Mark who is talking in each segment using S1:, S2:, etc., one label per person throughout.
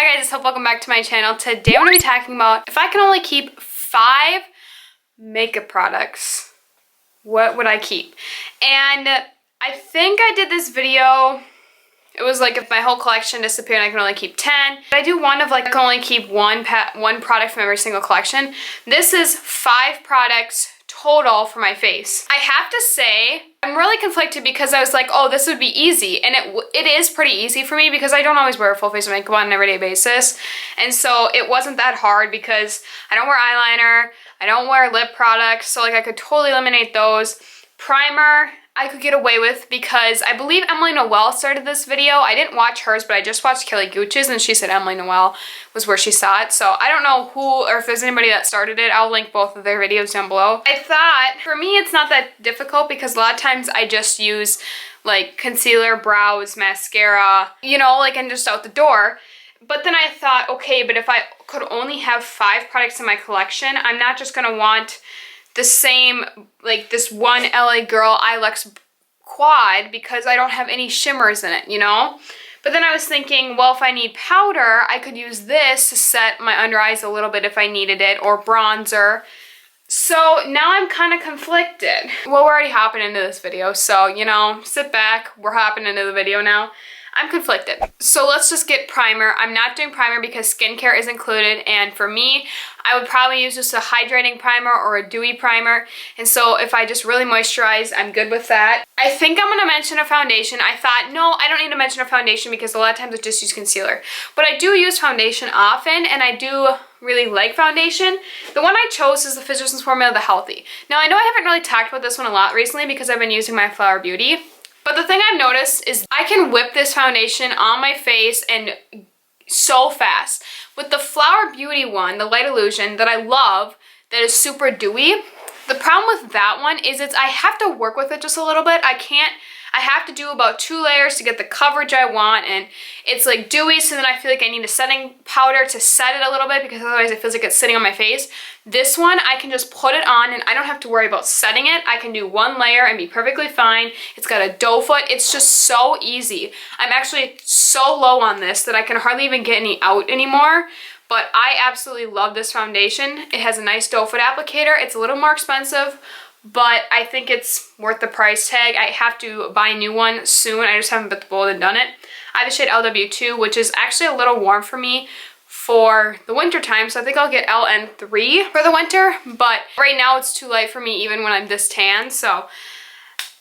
S1: Hi guys, welcome back to my channel. Today I'm going to be talking about if I can only keep 5 makeup products, what would I keep? And I think I did this video, it was like if my whole collection disappeared and I can only keep 10. But I do one of like I can only keep one product from every single collection. This is 5 products total for my face. I have to say, I'm really conflicted because I was like, oh, this would be easy. And it is pretty easy for me because I don't always wear a full face of makeup on an everyday basis. And so it wasn't that hard because I don't wear eyeliner, I don't wear lip products, so like I could totally eliminate those. Primer, I could get away with because I believe Emily Noel started this video. I didn't watch hers, but I just watched Kelly Gooch's and she said Emily Noel was where she saw it. So I don't know who or if there's anybody that started it. I'll link both of their videos down below. I thought, for me, it's not that difficult because a lot of times I just use like concealer, brows, mascara, you know, like and just out the door. But then I thought, okay, but if I could only have 5 products in my collection, I'm not just gonna want the same, like this one LA Girl Eye Lux Quad because I don't have any shimmers in it, you know? But then I was thinking, well, if I need powder, I could use this to set my under eyes a little bit if I needed it, or bronzer. So now I'm kind of conflicted. Well, we're already hopping into this video, so, you know, sit back. We're hopping into the video now. I'm conflicted. So let's just get primer. I'm not doing primer because skincare is included, and for me, I would probably use just a hydrating primer or a dewy primer. And so if I just really moisturize, I'm good with that. I think I'm gonna mention a foundation. I thought, no, I don't need to mention a foundation because a lot of times I just use concealer. But I do use foundation often, and I do really like foundation. The one I chose is the Physicians Formula, the Healthy. Now I know I haven't really talked about this one a lot recently because I've been using my Flower Beauty. But the thing I've noticed is I can whip this foundation on my face and so fast. With the Flower Beauty one, the Light Illusion, that I love, that is super dewy, the problem with that one is I have to work with it just a little bit. I have to do about 2 layers to get the coverage I want, and it's like dewy, so then I feel like I need a setting powder to set it a little bit because otherwise it feels like it's sitting on my face. This one, I can just put it on and I don't have to worry about setting it. I can do 1 layer and be perfectly fine. It's got a doe foot. It's just so easy. I'm actually so low on this that I can hardly even get any out anymore. But I absolutely love this foundation. It has a nice doe foot applicator. It's a little more expensive, but I think it's worth the price tag. I have to buy a new one soon. I just haven't bit the bullet and done it. I have the shade LW2, which is actually a little warm for me for the winter time, so I think I'll get LN3 for the winter, but right now it's too light for me even when I'm this tan, so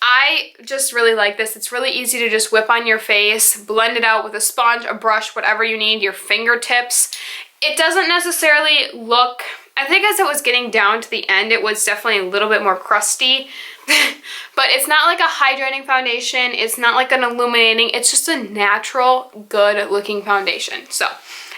S1: I just really like this. It's really easy to just whip on your face, blend it out with a sponge, a brush, whatever you need, your fingertips. It doesn't necessarily look, I think as it was getting down to the end, it was definitely a little bit more crusty, but it's not like a hydrating foundation. It's not like an illuminating. It's just a natural, good looking foundation. So,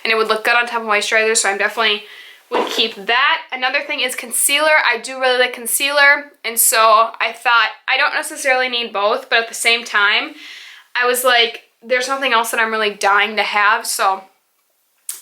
S1: and it would look good on top of moisturizer, so I definitely would keep that. Another thing is concealer. I do really like concealer, and so I thought I don't necessarily need both, but at the same time, I was like, there's nothing else that I'm really dying to have, so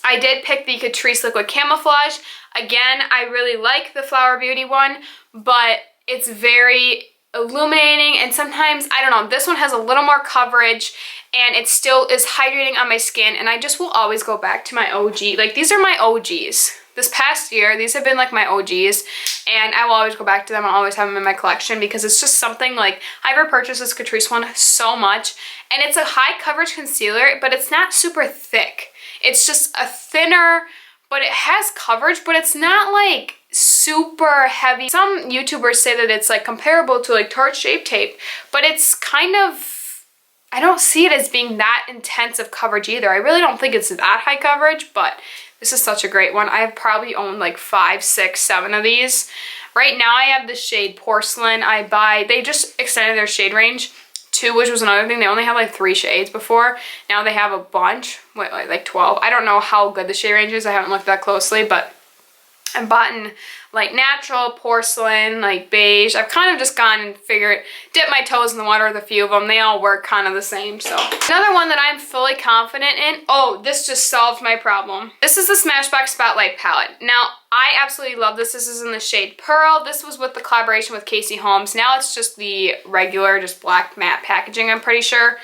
S1: I did pick the Catrice Liquid Camouflage. Again, I really like the Flower Beauty one, but it's very illuminating, and sometimes, I don't know, this one has a little more coverage and it still is hydrating on my skin, and I just will always go back to my OG. Like, these are my OGs. This past year, these have been like my OGs, and I will always go back to them. I'll always have them in my collection because it's just something like, I've repurchased this Catrice one so much, and it's a high coverage concealer, but it's not super thick. It's just a thinner, but it has coverage, but it's not like super heavy. Some YouTubers say that it's like comparable to like Tarte Shape Tape, but it's kind of, I don't see it as being that intense of coverage either. I really don't think it's that high coverage, but this is such a great one. I have probably owned like 5, 6, 7 of these. Right now I have the shade Porcelain. They just extended their shade range too, which was another thing. They only had like 3 shades before. Now they have a bunch, like 12. I don't know how good the shade range is. I haven't looked that closely, but I've bought in like natural, porcelain, like beige. I've kind of just gone and dipped my toes in the water with a few of them. They all work kind of the same. So another one that I'm fully confident in, oh, this just solved my problem. This is the Smashbox Spotlight Palette. Now, I absolutely love this. This is in the shade Pearl. This was with the collaboration with Casey Holmes. Now it's just the regular, just black matte packaging, I'm pretty sure.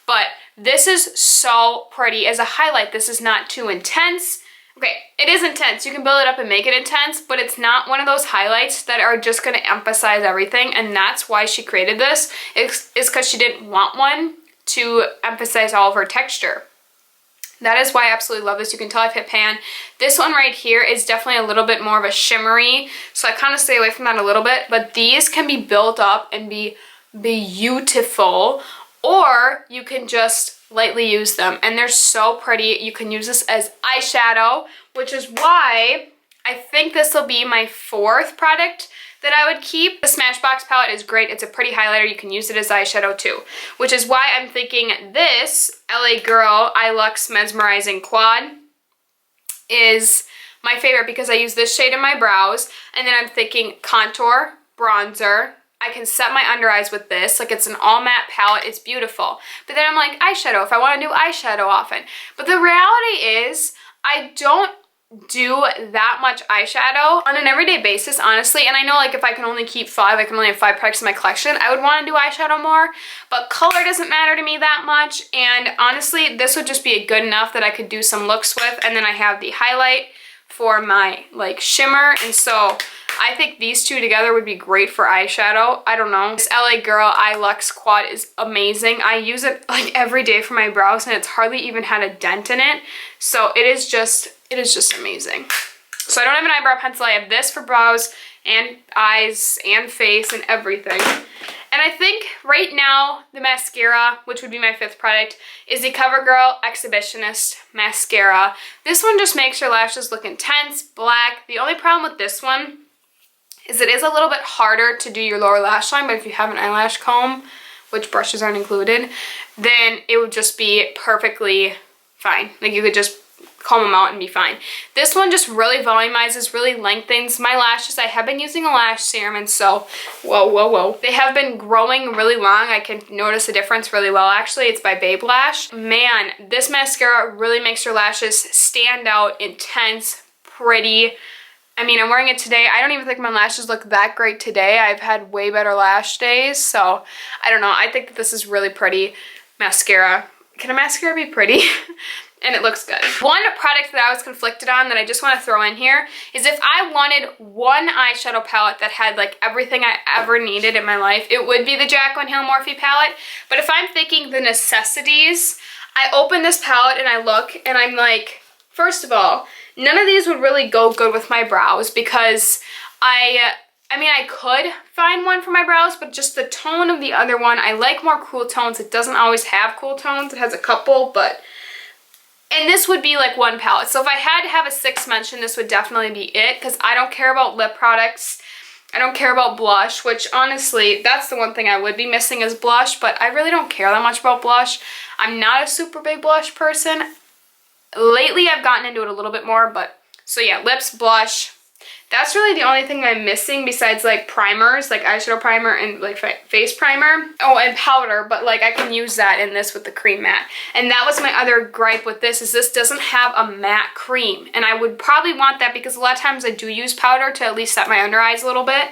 S1: But This is so pretty as a highlight. This is not too intense. Okay, it is intense. You can build it up and make it intense, but it's not one of those highlights that are just going to emphasize everything, and that's why she created this, is because she didn't want one to emphasize all of her texture. That is why I absolutely love this. You can tell I've hit pan. This one right here is definitely a little bit more of a shimmery, so I kind of stay away from that a little bit, but these can be built up and be beautiful, or you can just lightly use them, and they're so pretty. You can use this as eyeshadow, which is why I think this will be my 4th product that I would keep. The Smashbox palette is great. It's a pretty highlighter. You can use it as eyeshadow too, which is why I'm thinking this LA Girl Eye Lux Mesmerizing Quad is my favorite because I use this shade in my brows, and then I'm thinking contour, bronzer. I can set my under eyes with this. Like, it's an all matte palette. It's beautiful. But then I'm like, eyeshadow, if I want to do eyeshadow often. But the reality is, I don't do that much eyeshadow on an everyday basis, honestly. And I know, like, if I can only keep 5, I can only have 5 products in my collection, I would want to do eyeshadow more. But color doesn't matter to me that much. And honestly, this would just be good enough that I could do some looks with. And then I have the highlight for my, like, shimmer. And so I think these two together would be great for eyeshadow. I don't know. This LA Girl Eye Lux Quad is amazing. I use it like every day for my brows, and it's hardly even had a dent in it. So it is just amazing. So I don't have an eyebrow pencil. I have this for brows and eyes and face and everything. And I think right now the mascara, which would be my 5th product, is the Covergirl Exhibitionist mascara. This one just makes your lashes look intense, black. The only problem with this one is it is a little bit harder to do your lower lash line, but if you have an eyelash comb, which brushes aren't included, then it would just be perfectly fine. Like, you could just comb them out and be fine. This one just really volumizes, really lengthens my lashes. I have been using a lash serum, and so, whoa. They have been growing really long. I can notice a difference really well, actually. It's by Babe Lash. Man, this mascara really makes your lashes stand out, intense, pretty. I mean, I'm wearing it today. I don't even think my lashes look that great today. I've had way better lash days, so I don't know. I think that this is really pretty mascara. Can a mascara be pretty? And it looks good. One product that I was conflicted on that I just want to throw in here is if I wanted one eyeshadow palette that had like everything I ever needed in my life, it would be the Jaclyn Hill Morphe palette. But if I'm thinking the necessities, I open this palette and I look and I'm like, first of all, none of these would really go good with my brows because I mean, I could find one for my brows, but just the tone of the other one, I like more cool tones. It doesn't always have cool tones. It has a couple, but... And this would be like one palette. So if I had to have a 6th mention, this would definitely be it, because I don't care about lip products. I don't care about blush, which honestly, that's the one thing I would be missing is blush, but I really don't care that much about blush. I'm not a super big blush person. Lately, I've gotten into it a little bit more, but so yeah, lips, blush. That's really the only thing I'm missing besides like primers, like eyeshadow primer and like face primer. Oh, and powder, but like I can use that in this with the cream matte. And that was my other gripe with this, is this doesn't have a matte cream. And I would probably want that because a lot of times I do use powder to at least set my under eyes a little bit,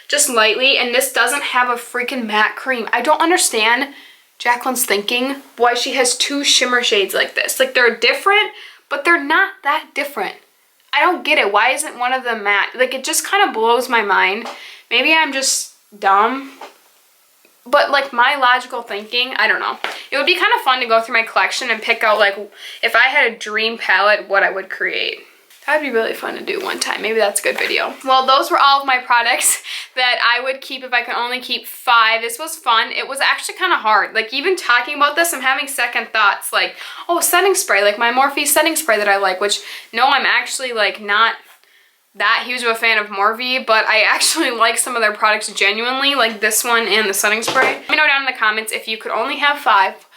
S1: just lightly, and this doesn't have a freaking matte cream. I don't understand Jaclyn's thinking why she has 2 shimmer shades like this. Like, they're different, but they're not that different. I don't get it. Why isn't one of them matte? Like, it just kind of blows my mind. Maybe I'm just dumb. But, like, my logical thinking, I don't know. It would be kind of fun to go through my collection and pick out, like, if I had a dream palette, what I would create. That would be really fun to do one time. Maybe that's a good video. Well, those were all of my products that I would keep if I could only keep 5. This was fun. It was actually kind of hard. Like, even talking about this, I'm having second thoughts. Like, oh, setting spray, like my Morphe setting spray that I like, which, no, I'm actually, like, not that huge of a fan of Morphe, but I actually like some of their products genuinely, like this one and the setting spray. Let me know down in the comments if you could only have 5,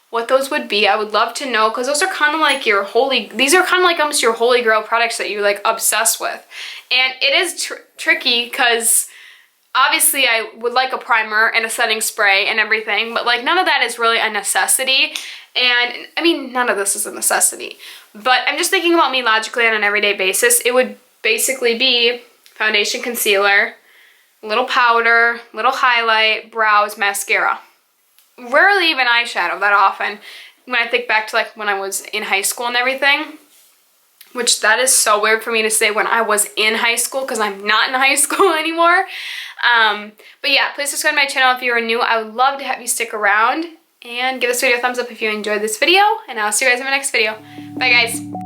S1: what those would be. I would love to know, because those are kind of like your these are kind of like almost your holy grail products that you like obsess with. And it is tricky because obviously I would like a primer and a setting spray and everything, but like none of that is really a necessity. And I mean, none of this is a necessity, but I'm just thinking about me logically on an everyday basis. It would basically be foundation, concealer, little powder, little highlight, brows, mascara. Rarely even eyeshadow that often. when I think back to like when I was in high school and everything, which that is so weird for me to say when I was in high school because I'm not in high school anymore. But yeah, please subscribe to my channel if you are new. I would love to have you stick around, and give this video a thumbs up if you enjoyed this video, and I'll see you guys in my next video. Bye guys.